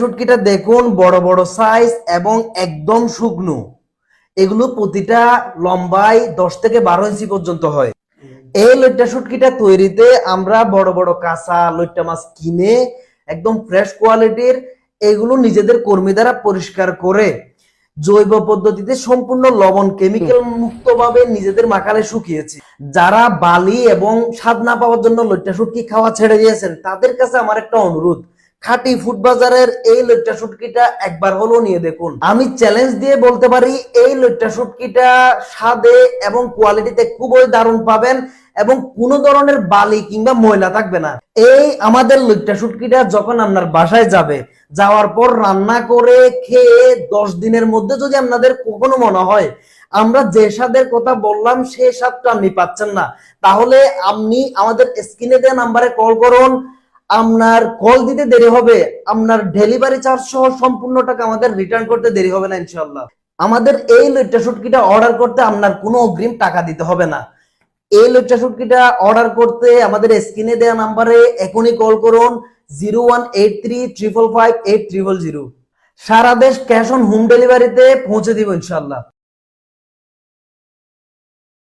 শুটকিটা দেখুন, বড় বড় সাইজ এবং একদম শুকনো। এগুলো প্রতিটা লম্বায় 10 থেকে 12 ইঞ্চি পর্যন্ত হয়। এই লইট্টা শুটকিটা তৈরিতে আমরা বড় বড় কাঁচা লইট্টা মাছ কিনে একদম ফ্রেশ কোয়ালিটির এগুলো নিজেদের কর্মী দ্বারা পরিষ্কার করে জৈব পদ্ধতিতে সম্পূর্ণ লবণ কেমিক্যাল মুক্ত ভাবে নিজেদের মাখানে শুকিয়েছি। যারা বালি এবং স্বাদ না পাওয়ার জন্য লইট্টা শুটকি খাওয়া ছেড়ে দিয়েছেন, তাদের কাছে আমার একটা অনুরোধ, খাঁটি ফুড বাজারের এই লইট্টা শুটকিটা একবার হলো নিয়ে দেখুন। আমি চ্যালেঞ্জ দিয়ে বলতে পারি, এই লইট্টা শুটকিটা স্বাদে এবং কোয়ালিটিতে খুবই দারুণ পাবেন এবং কোনো ধরনের বালি কিংবা ময়লা থাকবে না। এই আমাদের লইট্টা শুটকিটা যখন আপনার বাসায় যাবে, যাওয়ার পর রান্না করে খেয়ে 10 দিনের মধ্যে যদি আপনাদের কখনো মনে হয় আমরা যে স্বাদের কথা বললাম সেই স্বাদটা আপনি পাচ্ছেন না, তাহলে আপনি আমাদের স্ক্রিনে দেওয়া নাম্বারে কল করুন। আপনার কল দিতে দেরি হবে, আপনার ডেলিভারি চার্জ সহ সম্পূর্ণ টাকা আমাদের রিটার্ন করতে দেরি হবে না ইনশাআল্লাহ। আমাদের এই লইট্টা শুটকিটা অর্ডার করতে আপনার কোনো অগ্রিম টাকা দিতে হবে না। এই লইট্টা শুটকিটা অর্ডার করতে আমাদের স্ক্রিনে দেওয়া নাম্বারে এখনই কল করুন 0183555800। সারা দেশ ক্যাশ অন হোম ডেলিভারিতে পৌঁছে দিব ইনশাআল্লাহ।